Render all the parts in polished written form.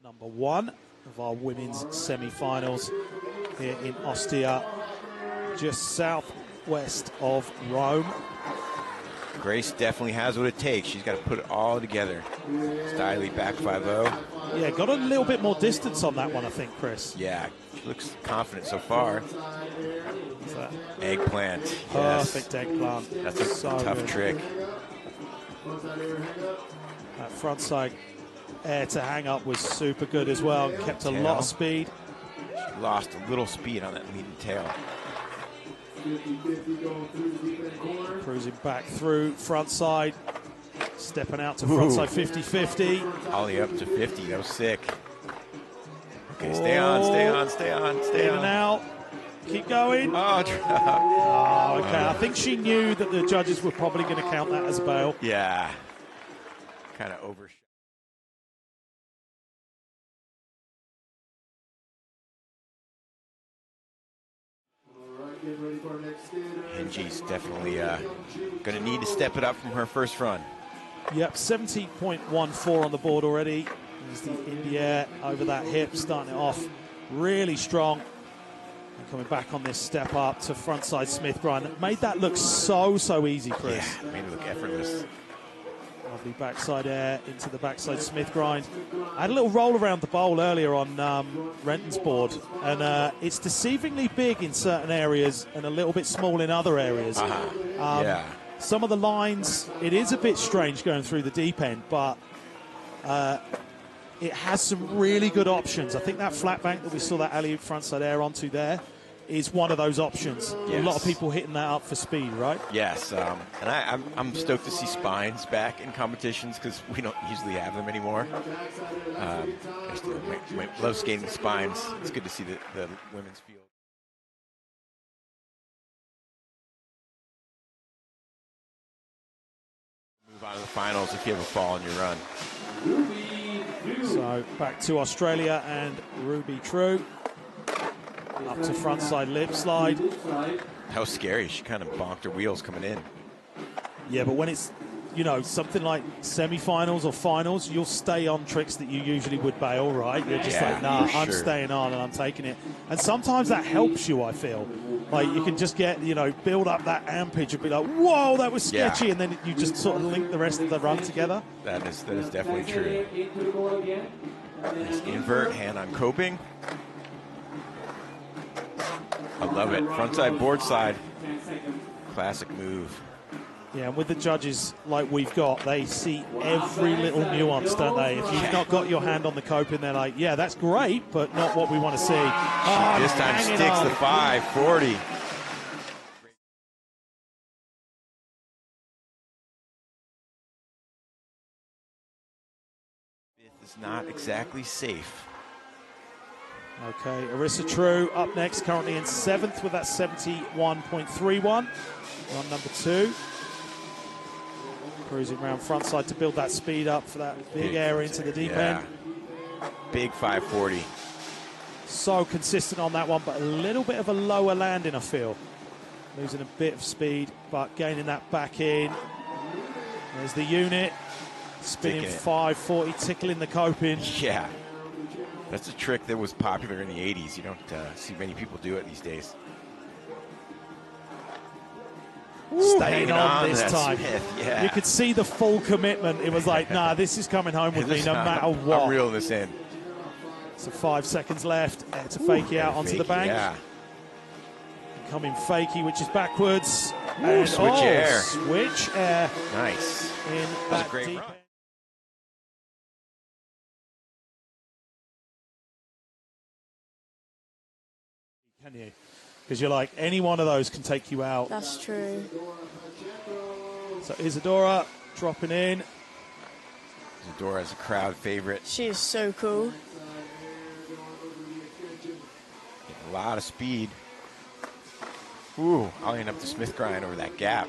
Number one of our women's semi-finals here in Ostia, just southwest of Rome. Grace definitely has what it takes. She's got to put it all together. Stylie back 5-0. Yeah, got a little bit more distance on that one, I think, Chris. Yeah, she looks confident so far. Eggplant. Perfect yes. eggplant. That's a tough good trick. That frontside air to hang up was super good as well. Kept a lot of speed. She lost a little speed on that leading tail. Cruising back through frontside. Stepping out to frontside 50-50. Ollie up to 50. That was sick. Okay, stay on, stay on, stay on, stay in on. And out. Keep going. Oh, okay. I think she knew that the judges were probably going to count that as a bail. Yeah. Kind of overshot. And she's definitely going to need to step it up from her first run. Yep, 70.14 on the board already. There's the India over that hip, starting it off really strong. And coming back on this step up to frontside Smith grind. That made that look so easy, Chris. Yeah, made it look effortless. Lovely backside air into the backside Smith grind. I had a little roll around the bowl earlier on Renton's board, and it's deceivingly big in certain areas and a little bit small in other areas. Yeah. Some of the lines, it is a bit strange going through the deep end, but it has some really good options. I think that flat bank that we saw that alley frontside air onto there is one of those options. Yes. A lot of people hitting that up for speed, right? Yes, and I'm stoked to see spines back in competitions because we don't usually have them anymore. I still love skating spines. It's good to see the women's field. Move on to the finals if you have a fall in your run. So back to Australia and Ruby True. Up to frontside lip slide. That was scary. She kind of bonked her wheels coming in. Yeah, but when it's, you know, something like semi-finals or finals, you'll stay on tricks that you usually would bail, right? You're just like, nah, I'm staying on and I'm taking it. And sometimes that helps you, I feel. Like, you can just get, you know, build up that ampage and be like, whoa, that was sketchy. Yeah. And then you just sort of link the rest of the run together. That is definitely true. Nice invert, hand on coping. I love it. Frontside, board slide. Classic move. Yeah, and with the judges like we've got, they see every little nuance, don't they? If you've not got your hand on the coping, they're like, yeah, that's great, but not what we want to see. Oh, this time sticks the 540. Fifth is not exactly safe. Okay, Arissa True up next, currently in 7th with that 71.31. On number 2. Cruising around frontside to build that speed up for that big air into the deep end. Big 540. So consistent on that one, but a little bit of a lower landing, I feel. Losing a bit of speed, but gaining that back in. There's the unit. Spinning 540, tickling the coping. Yeah. That's a trick that was popular in the 80s. You don't see many people do it these days. Staying on this time. Smith, yeah. You could see the full commitment. It was like, nah, this is coming home with me no matter what. I'm reeling this in. So 5 seconds left to fakey out onto the bank. Yeah. Coming fakey, which is backwards. And switch air. Switch air. Nice. In that great deep run. Can you? Because you're like, any one of those can take you out. That's true. So Isadora dropping in. Isadora is a crowd favorite. She is so cool. Getting a lot of speed. Ooh, I'll end up the Smith grind over that gap.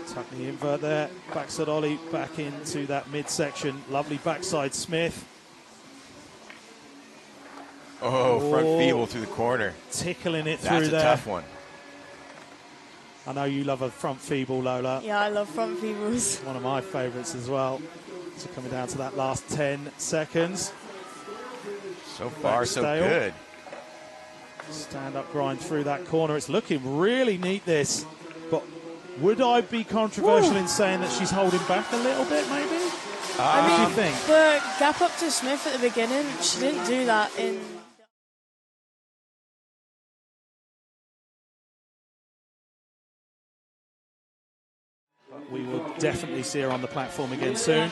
Tucking the invert there. Backside ollie back into that midsection. Lovely backside Smith. Oh, front feeble through the corner. Tickling it through there. That's a tough one. I know you love a front feeble, Lola. Yeah, I love front feebles. One of my favorites as well. So coming down to that last 10 seconds. So far, so good. Stand up grind through that corner. It's looking really neat, this. But would I be controversial in saying that she's holding back a little bit, maybe? I mean, what do you think? the gap up to Smith at the beginning, she didn't do that in... We will definitely see her on the platform again soon.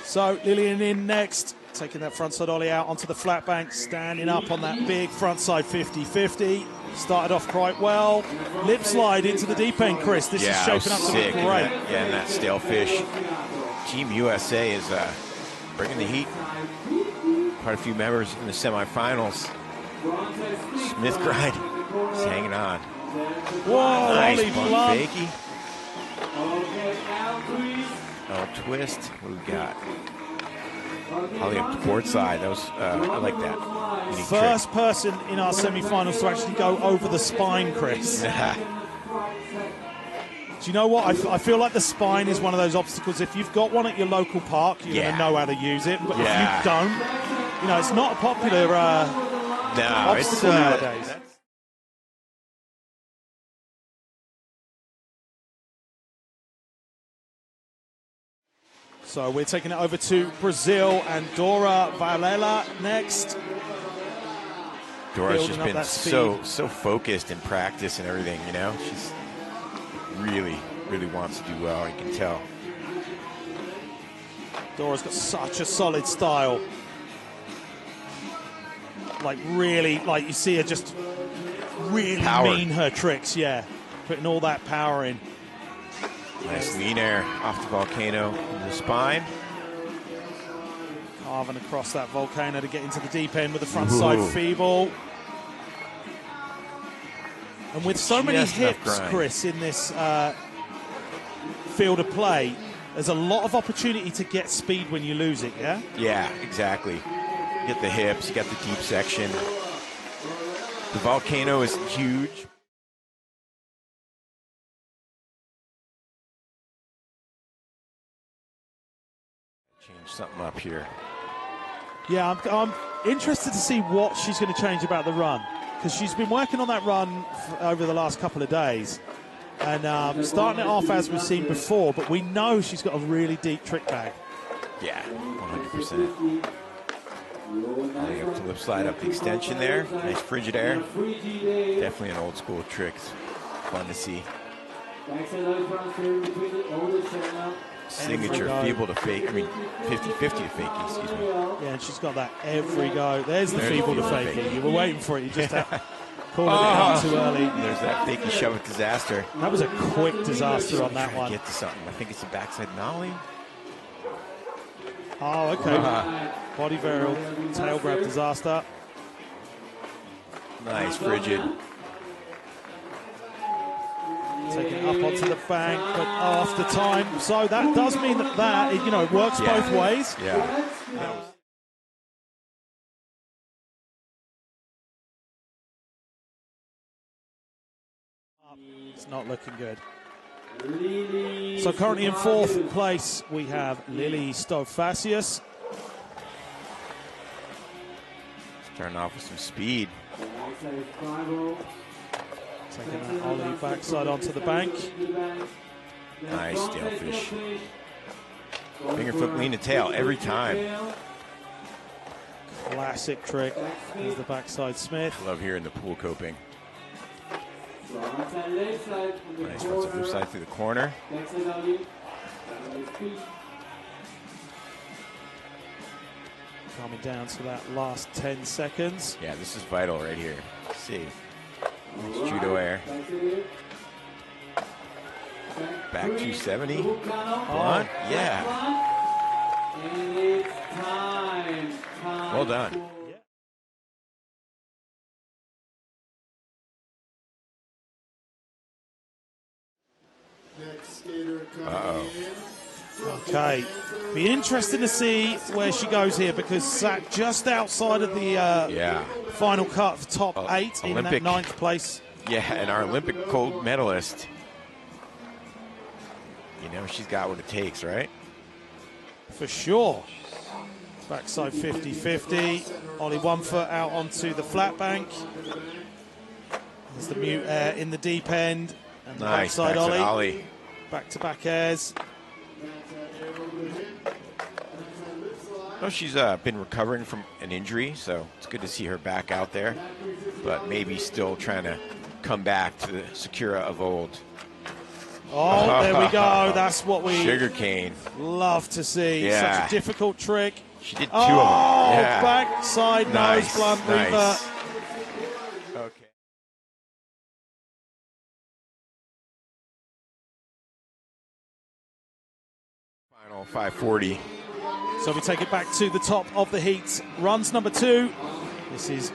So Lillian in next, taking that frontside ollie out onto the flat bank, standing up on that big frontside 50-50. Started off quite well. Lip slide into the deep end, Chris. This is shaping up to be great. And that stale fish. Team USA is bringing the heat. Quite a few members in the semifinals. Smith grind is hanging on. Whoa, nice ollie bump blunt. fakie. Oh, twist. What do we got? Ollie up to port side. That was, I like that. Unique First trick. person in our semi-finals to actually go over the spine, Chris. Do you know what? I feel like the spine is one of those obstacles. If you've got one at your local park, you're going to know how to use it. But if you don't, you know, it's not a popular obstacle nowadays. So we're taking it over to Brazil and Dora Varela next. Dora's just been so focused in practice and everything, you know? She's really wants to do well, you can tell. Dora's got such a solid style. Like really, like you see her just really mean her tricks, putting all that power in. Nice lean air off the volcano in the spine. Carving across that volcano to get into the deep end with the front side feeble. And with so many hips, Chris, in this field of play, there's a lot of opportunity to get speed when you lose it, yeah? Yeah, exactly. You get the hips, you got the deep section. The volcano is huge. Change something up here. Yeah, I'm interested to see what she's going to change about the run, because she's been working on that run over the last couple of days and starting it off as we've seen before, but we know she's got a really deep trick bag. Yeah, 100%. Up to lip slide up the extension there. Nice frigid air. Definitely an old school trick. Fun to see. Signature feeble to fake, 50-50 to fake, excuse me. Yeah, and she's got that every go. There's the feeble to fake it. You were waiting for it. You just called it out too early. There's that fakey shove it disaster. That was a quick disaster on that one. Get to something. I think it's a backside nollie. Oh, okay. Body varial, tail grab disaster. Nice, frigid. Taking it up onto the bank, but after time. So that does mean that you know, works both ways. Yeah. It's not looking good. So currently in fourth place, we have Lily Stofasius. Starting off with some speed. Taking that ollie backside onto the bank. Nice stale fish. Finger flip, lean to tail every time. Classic trick. There's the backside Smith. I love hearing the pool coping. Nice front flip side through the corner. Coming down to that last 10 seconds. Yeah, this is vital right here. Let's see. Nice judo air. Back 270. Blunt. Yeah. Well done. Uh-oh. Okay. Be interesting to see where she goes here, because sat just outside of the final cut of top 8 in that 9th place. Yeah, and our Olympic gold medalist. You know, she's got what it takes, right? for sure. Backside 50-50. Ollie 1 foot out onto the flat bank. There's the mute air in the deep end. And the Nice backside Ollie. Ollie. Back-to-back airs. Oh, she's been recovering from an injury, so it's good to see her back out there. But maybe still trying to come back to the Sakura of old. Oh, there we go. That's what we sugarcane love to see. Yeah. Such a difficult trick. She did 2 of them. Yeah. Backside Nice. nose blunt Nice. Reaver. Okay. Final 540. So we take it back to the top of the heat. Runs number 2. This is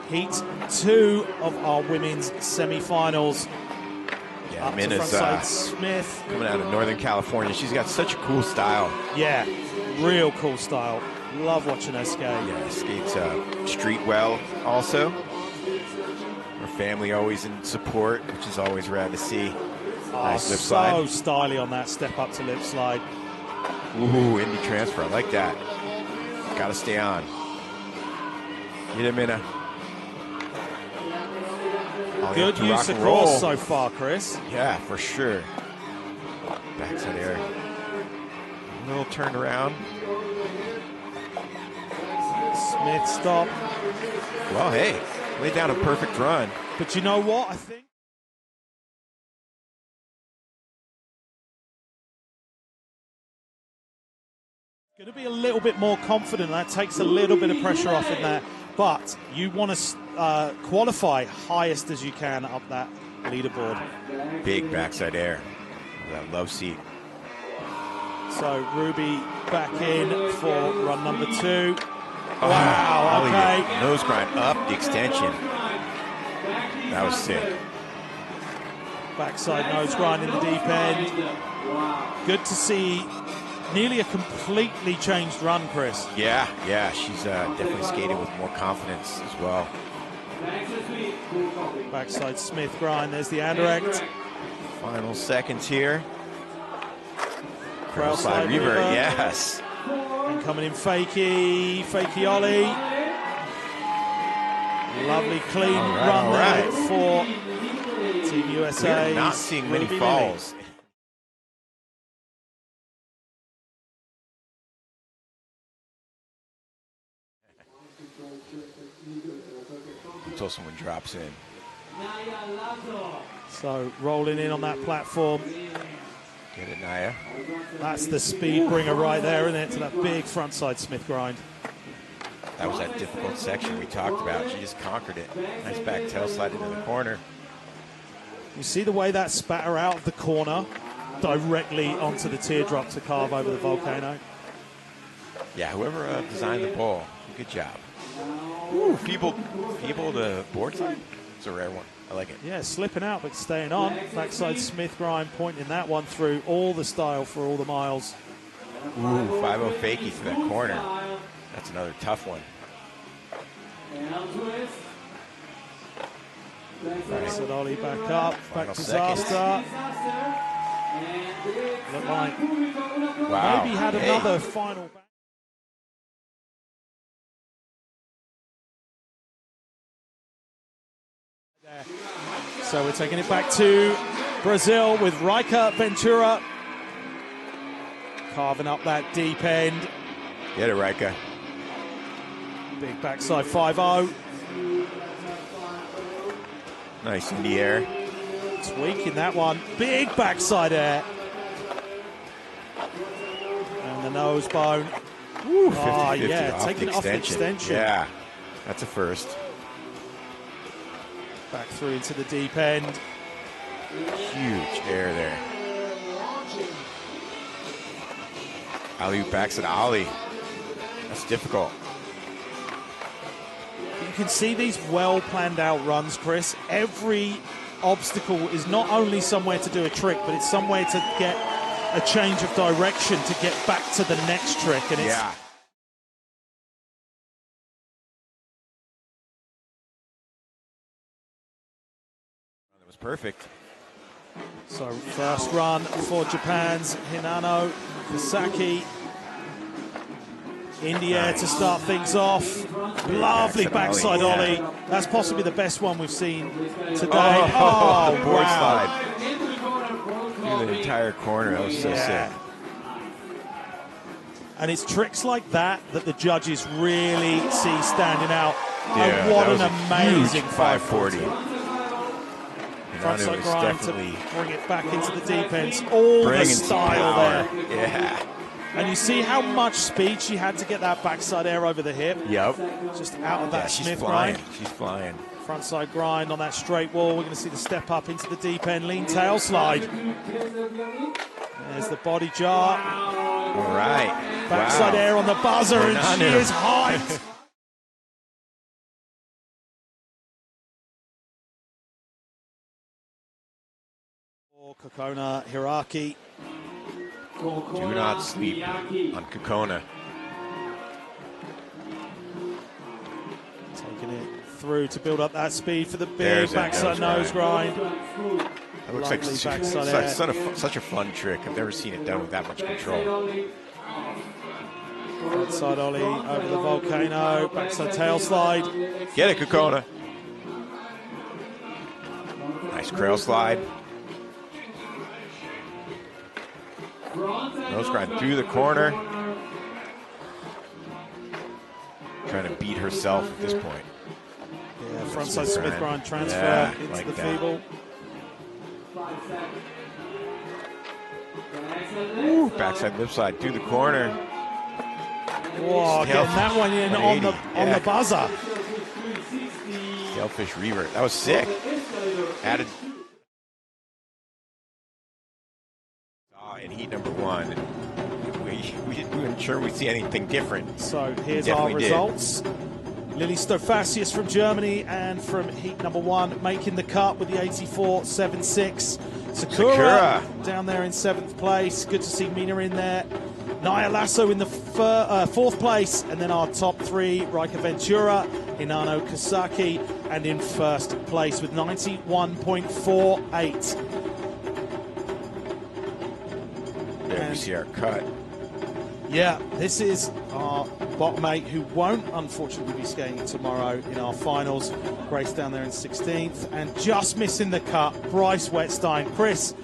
heat 2 of our women's semi-finals. Yeah, Up to Minna's frontside Smith. coming out of Northern California. She's got such a cool style. Yeah, real cool style. Love watching her skate. Yeah, skates street well also. Her family always in support, which is always rad to see. Nice lip slide. So styly on that step up to lip slide. Ooh, indie transfer. I like that. Got to stay on. Get him in a. Good use of course so far, Chris. Yeah, for sure. Backside air. A little turned around. Smith stop. Well, hey, laid down a perfect run. But you know what? I think going to be a little bit more confident. That takes a little bit of pressure off in there. But you want to qualify highest as you can up that leaderboard. Big backside air. That love seat. So Ruby back in for run number 2. Oh, wow, okay. Nose grind up the extension. That was sick. Backside nose grind in the deep end. Good to see nearly a completely changed run, Chris. Yeah, she's definitely skating with more confidence as well. Backside Smith grind, there's the andirect. Final seconds here. Crowd slide Reaver, Reaver. yes. And coming in fakey Ollie. Lovely clean run there for Team USA. We're not seeing many falls. Until someone drops in. So rolling in on that platform. Get it, Naya. That's the speed bringer right there, isn't it, to that big frontside Smith grind. That was that difficult section we talked about. She just conquered it. Nice back tail slide into the corner. You see the way that spat her out of the corner directly onto the teardrop to carve over the volcano? Yeah, whoever designed the ball, good job. Ooh, feeble to board side. It's a rare one. I like it. Yeah, slipping out but staying on. Backside Smith grind, pointing that one through all the style for all the miles. Ooh, 5-0 fakie to that corner. That's another tough one. Backside Ollie back up, back to seconds. Zasta. Looked like Wow. maybe had another final back. So we're taking it back to Brazil with Raika Ventura carving up that deep end. Get it, Raika. Big backside 5-0. Nice in the air. Tweaking that one. Big backside air. And the nose bone. Woo, 50-50 yeah, off taking the it off the extension. Yeah, that's a first. Back through into the deep end. Huge air there. Alley-oop backs at Ollie. That's difficult. You can see these well planned out runs, Chris. Every obstacle is not only somewhere to do a trick, but it's somewhere to get a change of direction to get back to the next trick. And it's Yeah. That was perfect. So first run for Japan's Hinano Kasaki. In the air to start things off. Lovely backside ollie. That's possibly the best one we've seen today. Oh, the board wow. slide. Through the entire corner. That was so sick. And it's tricks like that that the judges really see standing out. Yeah, and what an amazing 540. Frontside grind to bring it back into the deep ends. All the style there. Yeah. And you see how much speed she had to get that backside air over the hip. Yep. Just out of that Smith flying. grind. She's flying. Frontside grind on that straight wall. We're going to see the step up into the deep end. Lean tail slide. There's the body jar. All right. Backside air on the buzzer, and she is hyped. Kokona Hiraki. Do not sleep on Kokona. Taking it through to build up that speed for the big backside nose grind. That looks like such a fun trick. I've never seen it done with that much control. Frontside ollie over the volcano, backside tail slide. Get it, Kokona. Nice crawl slide. Nose grind through the corner. Trying to beat herself at this point. Yeah, frontside Smith grind transfer into like the that. feeble. Ooh, backside lip slide through the corner. Whoa, getting that one in on the buzzer. Sailfish revert. That was sick. Added in heat number 1. We weren't sure we'd see anything different. So here's our results. Lily Stofasius from Germany and from heat number 1 making the cut with the 84.76. Sakura down there in 7th place. Good to see Mina in there. Naya Lasso in the 4th place, and then our top 3, Raika Ventura, Hinano Kasaki, and in 1st place with 91.48. There we see our cut. Yeah, this is our bottom 8 who won't unfortunately be skating tomorrow in our finals. Grace down there in 16th, and just missing the cut, Bryce Wetstein. Chris,